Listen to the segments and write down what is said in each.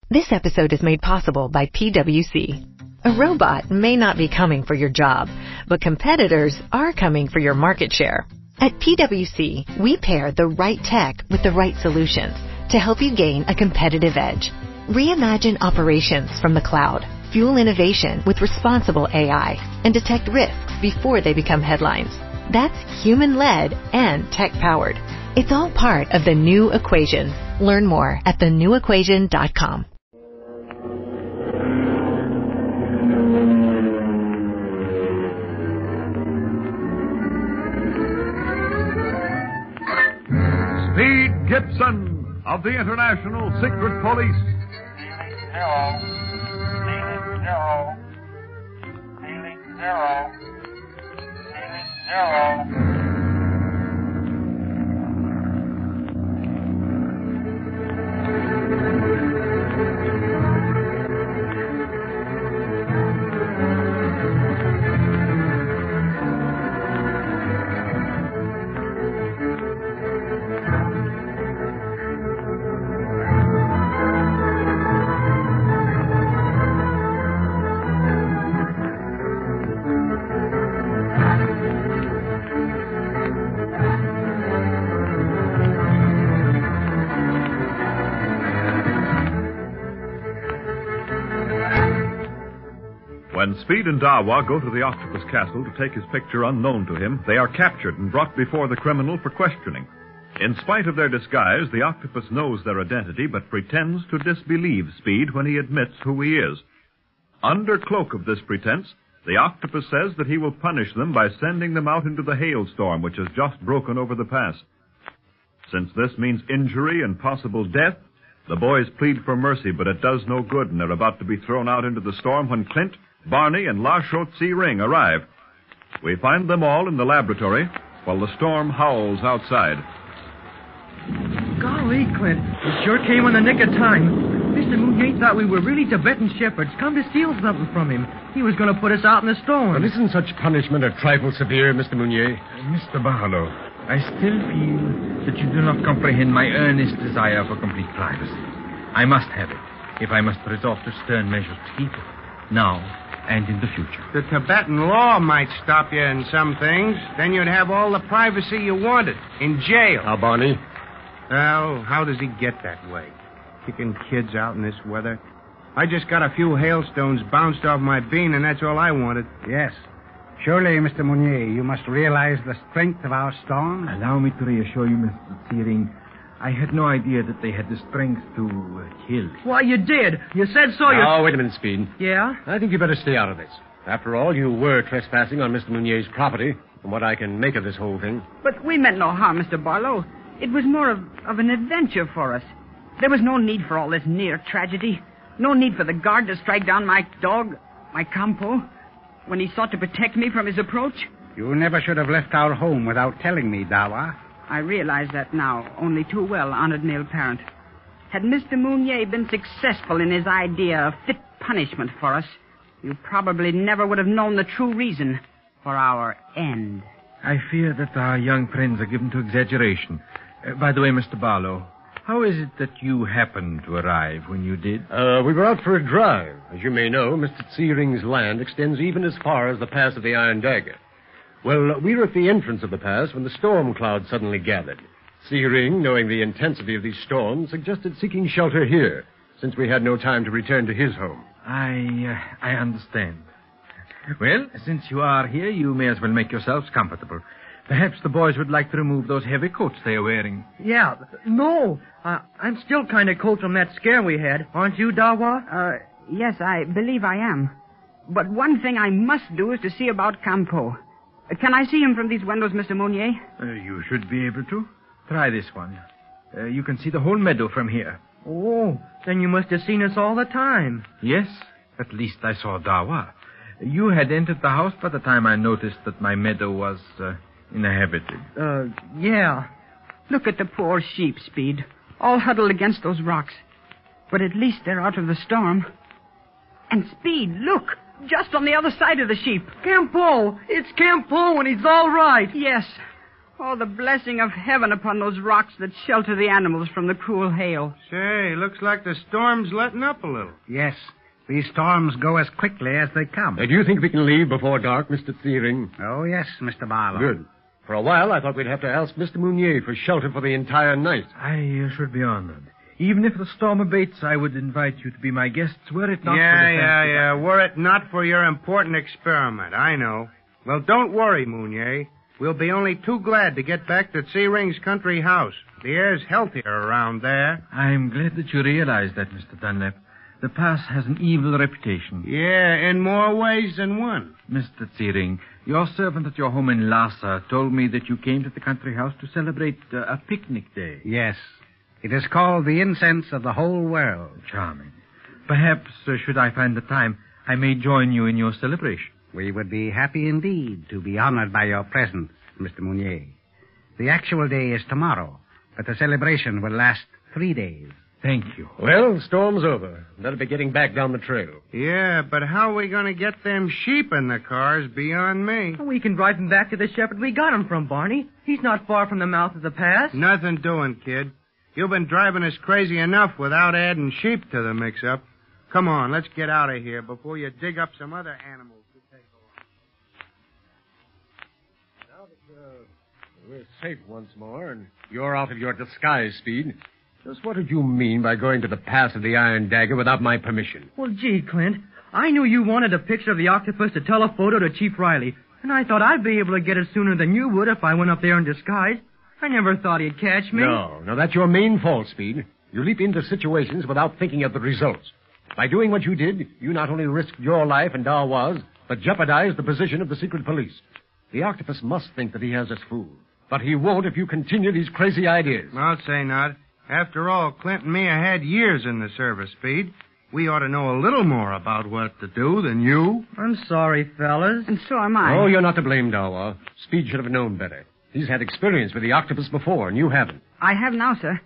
This episode is made possible by PwC. A robot may not be coming for your job, but competitors are coming for your market share. At PwC, we pair the right tech with the right solutions to help you gain a competitive edge. Reimagine operations from the cloud, fuel innovation with responsible AI, and detect risks before they become headlines. That's human-led and tech-powered. It's all part of the New Equation. Learn more at thenewequation.com. Speed Gibson of the International Secret Police. Zero. Feeling zero. Feeling zero. When Speed and Dawa go to the Octopus Castle to take his picture unknown to him, they are captured and brought before the criminal for questioning. In spite of their disguise, the Octopus knows their identity but pretends to disbelieve Speed when he admits who he is. Under cloak of this pretense, the Octopus says that he will punish them by sending them out into the hailstorm which has just broken over the pass. Since this means injury and possible death, the boys plead for mercy, but it does no good, and they're about to be thrown out into the storm when Clint, Barney, and La Chaux-Tse-Ring arrive. We find them all in the laboratory while the storm howls outside. Golly, Clint, you sure came in the nick of time. Mr. Mounier thought we were really Tibetan shepherds come to steal something from him. He was going to put us out in the storm. Well, isn't such punishment a trifle severe, Mr. Mounier? Mr. Barlow, I still feel that you do not comprehend my earnest desire for complete privacy. I must have it, if I must resort to stern measures to keep it, now and in the future. The Tibetan law might stop you in some things. Then you'd have all the privacy you wanted. In jail. Now, Barney? Well, how does he get that way? Kicking kids out in this weather? I just got a few hailstones bounced off my bean, and that's all I wanted. Yes. Surely, Mr. Mounier, you must realize the strength of our storm. Allow me to reassure you, Mr. Searing, I had no idea that they had the strength to kill. Why, you did. You said so. Oh, wait a minute, Speed. Yeah? I think you better stay out of this. After all, you were trespassing on Mr. Mounier's property, from what I can make of this whole thing. But we meant no harm, Mr. Barlow. It was more of an adventure for us. There was no need for all this near tragedy. No need for the guard to strike down my dog, my Campo, when he sought to protect me from his approach. You never should have left our home without telling me, Dawa. I realize that now only too well, honored male parent. Had Mr. Mounier been successful in his idea of fit punishment for us, you probably never would have known the true reason for our end. I fear that our young friends are given to exaggeration. By the way, Mr. Barlow, how is it that you happened to arrive when you did? We were out for a drive. As you may know, Mr. Searing's land extends even as far as the pass of the Iron Dagger. Well, we were at the entrance of the pass when the storm cloud suddenly gathered. Searing, knowing the intensity of these storms, suggested seeking shelter here, since we had no time to return to his home. I understand. Well, since you are here, you may as well make yourselves comfortable. Perhaps the boys would like to remove those heavy coats they are wearing. Yeah. No. I'm still kind of cold from that scare we had. Aren't you, Dawa? Yes, I believe I am. But one thing I must do is to see about Campo. Can I see him from these windows, Mr. Mounier? You should be able to. Try this one. You can see the whole meadow from here. Oh, then you must have seen us all the time. Yes, at least I saw Dawa. You had entered the house by the time I noticed that my meadow was inhabited. Yeah. Look at the poor sheep, Speed, all huddled against those rocks. But at least they're out of the storm. And Speed, look! Just on the other side of the sheep. Campo! It's Campo, and he's all right. Yes. Oh, the blessing of heaven upon those rocks that shelter the animals from the cruel hail. Say, looks like the storm's letting up a little. Yes, these storms go as quickly as they come. Do you think we can leave before dark, Mr. Searing? Oh, yes, Mr. Barlow. Good. For a while, I thought we'd have to ask Mr. Mounier for shelter for the entire night. I should be honored. Even if the storm abates, I would invite you to be my guests, were it not for the fact Yeah. Were it not for your important experiment, I know. Well, don't worry, Mounier. We'll be only too glad to get back to Searing's country house. The air's healthier around there. I'm glad that you realize that, Mr. Dunlap. The pass has an evil reputation. Yeah, in more ways than one. Mr. Searing, your servant at your home in Lhasa told me that you came to the country house to celebrate a picnic day. Yes. It is called the incense of the whole world. Charming. Perhaps, should I find the time, I may join you in your celebration. We would be happy indeed to be honored by your presence, Mr. Mounier. The actual day is tomorrow, but the celebration will last 3 days. Thank you. Well, the storm's over. Better be getting back down the trail. Yeah, but how are we going to get them sheep in the cars beyond me? We can drive him back to the shepherd we got him from, Barney. He's not far from the mouth of the pass. Nothing doing, kid. You've been driving us crazy enough without adding sheep to the mix-up. Come on, let's get out of here before you dig up some other animals to take over. Now that we're safe once more and you're out of your disguise, Speed, just what did you mean by going to the pass of the Iron Dagger without my permission? Well, gee, Clint, I knew you wanted a picture of the octopus to telephoto to Chief Riley, and I thought I'd be able to get it sooner than you would if I went up there in disguise. I never thought he'd catch me. No, that's your main fault, Speed. You leap into situations without thinking of the results. By doing what you did, you not only risked your life and Dawa's, but jeopardized the position of the secret police. The octopus must think that he has us fooled. But he won't if you continue these crazy ideas. I'll say not. After all, Clint and me have had years in the service, Speed. We ought to know a little more about what to do than you. I'm sorry, fellas. And so am I. Oh, you're not to blame, Dawa. Speed should have known better. He's had experience with the octopus before, and you haven't. I have now, sir.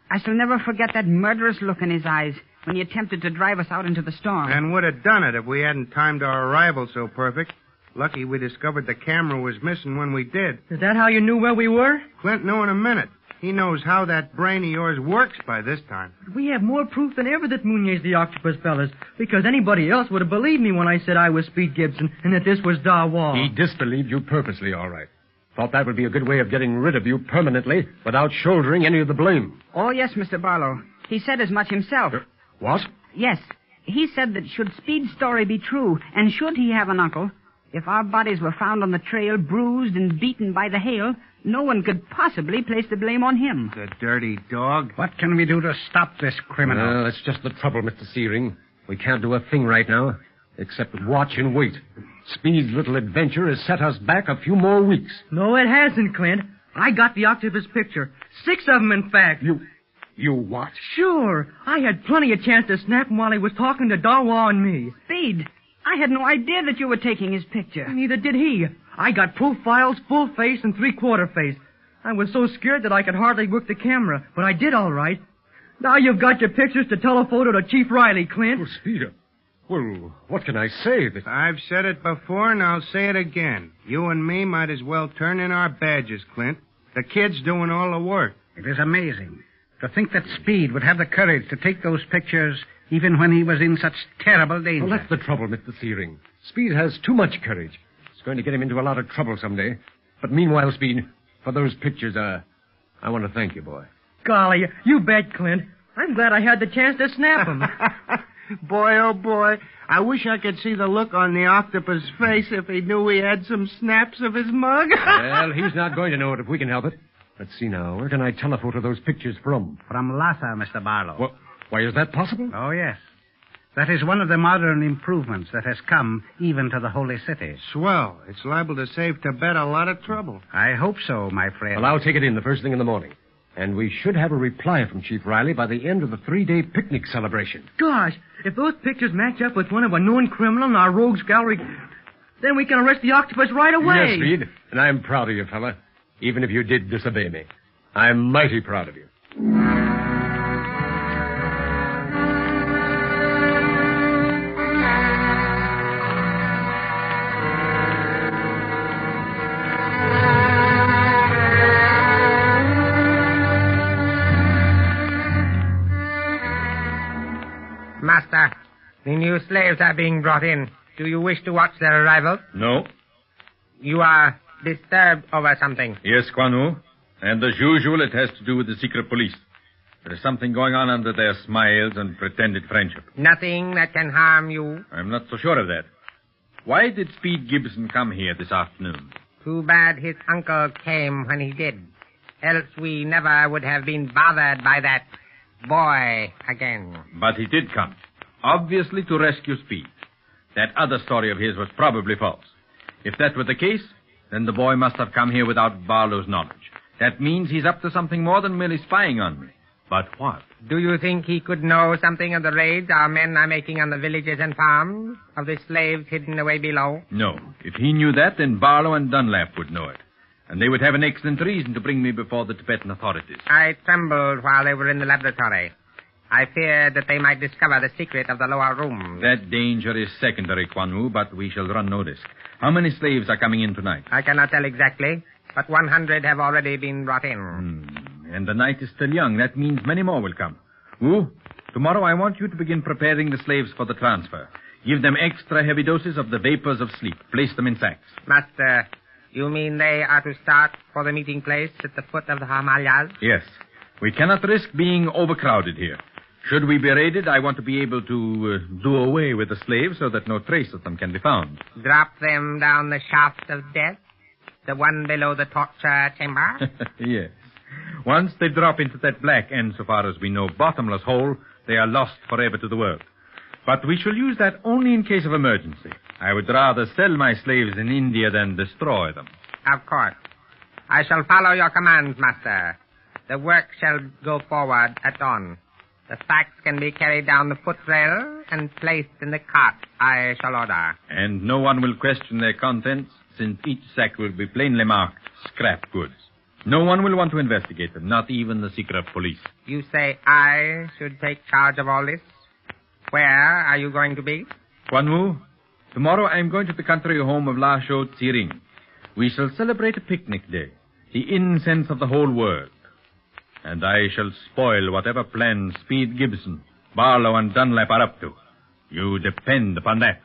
I shall never forget that murderous look in his eyes when he attempted to drive us out into the storm. And would have done it if we hadn't timed our arrival so perfect. Lucky we discovered the camera was missing when we did. Is that how you knew where we were? Clint knew in a minute. He knows how that brain of yours works by this time. We have more proof than ever that Mounier's the octopus, fellas, because anybody else would have believed me when I said I was Speed Gibson and that this was Dawa. He disbelieved you purposely, all right. Thought that would be a good way of getting rid of you permanently without shouldering any of the blame. Oh, yes, Mr. Barlow. He said as much himself. What? Yes. He said that should Speed's story be true, and should he have an uncle, if our bodies were found on the trail bruised and beaten by the hail, no one could possibly place the blame on him. The dirty dog. What can we do to stop this criminal? Well, that's just the trouble, Mr. Searing. We can't do a thing right now, except watch and wait. Speed's little adventure has set us back a few more weeks. No, it hasn't, Clint. I got the octopus picture. 6 of them, in fact. You what? Sure. I had plenty of chance to snap him while he was talking to Dawa and me. Speed, I had no idea that you were taking his picture. Neither did he. I got profiles, full face, and 3/4 face. I was so scared that I could hardly work the camera, but I did all right. Now you've got your pictures to telephoto to Chief Riley, Clint. Oh, Speed, well, what can I say? I've said it before, and I'll say it again. You and me might as well turn in our badges, Clint. The kid's doing all the work. It is amazing to think that Speed would have the courage to take those pictures even when he was in such terrible danger. Well, that's the trouble, Mr. Searing. Speed has too much courage. It's going to get him into a lot of trouble someday. But meanwhile, Speed, for those pictures, I want to thank you, boy. Golly, you bet, Clint. I'm glad I had the chance to snap him. Boy, oh boy, I wish I could see the look on the octopus' face if he knew we had some snaps of his mug. Well, he's not going to know it if we can help it. Let's see now. Where can I telephoto those pictures from? From Lhasa, Mr. Barlow. Well, why, is that possible? Oh, yes. That is one of the modern improvements that has come even to the Holy City. Swell. It's liable to save Tibet a lot of trouble. I hope so, my friend. Well, I'll take it in the first thing in the morning. And we should have a reply from Chief Riley by the end of the 3-day picnic celebration. Gosh, if those pictures match up with one of a known criminal in our rogues gallery, then we can arrest the octopus right away. Yes, Speed. And I'm proud of you, fella. Even if you did disobey me. I'm mighty proud of you. Master. The new slaves are being brought in. Do you wish to watch their arrival? No. You are disturbed over something. Yes, Quan Wu. And as usual, it has to do with the secret police. There is something going on under their smiles and pretended friendship. Nothing that can harm you. I'm not so sure of that. Why did Speed Gibson come here this afternoon? Too bad his uncle came when he did. Else we never would have been bothered by that boy again. But he did come. Obviously to rescue Speed. That other story of his was probably false. If that were the case, then the boy must have come here without Barlow's knowledge. That means he's up to something more than merely spying on me. But what? Do you think he could know something of the raids our men are making on the villages and farms? Of the slaves hidden away below? No. If he knew that, then Barlow and Dunlap would know it. And they would have an excellent reason to bring me before the Tibetan authorities. I trembled while they were in the laboratory. I feared that they might discover the secret of the lower room. That danger is secondary, Quan Wu, but we shall run no risk. How many slaves are coming in tonight? I cannot tell exactly, but 100 have already been brought in. And the night is still young. That means many more will come. Wu, tomorrow I want you to begin preparing the slaves for the transfer. Give them extra heavy doses of the vapors of sleep. Place them in sacks. Master, you mean they are to start for the meeting place at the foot of the Himalayas? Yes. We cannot risk being overcrowded here. Should we be raided, I want to be able to do away with the slaves so that no trace of them can be found. Drop them down the shaft of death? The one below the torture chamber? Yes. Once they drop into that black and, so far as we know, bottomless hole, they are lost forever to the world. But we shall use that only in case of emergency. I would rather sell my slaves in India than destroy them. Of course. I shall follow your commands, Master. The work shall go forward at dawn. The sacks can be carried down the footrail and placed in the cart I shall order. And no one will question their contents, since each sack will be plainly marked scrap goods. No one will want to investigate them, not even the secret police. You say I should take charge of all this? Where are you going to be? Quan Wu, tomorrow I am going to the country home of La Chaux Tsiring. We shall celebrate a picnic day, the incense of the whole world. And I shall spoil whatever plans Speed Gibson, Barlow, and Dunlap are up to. You depend upon that.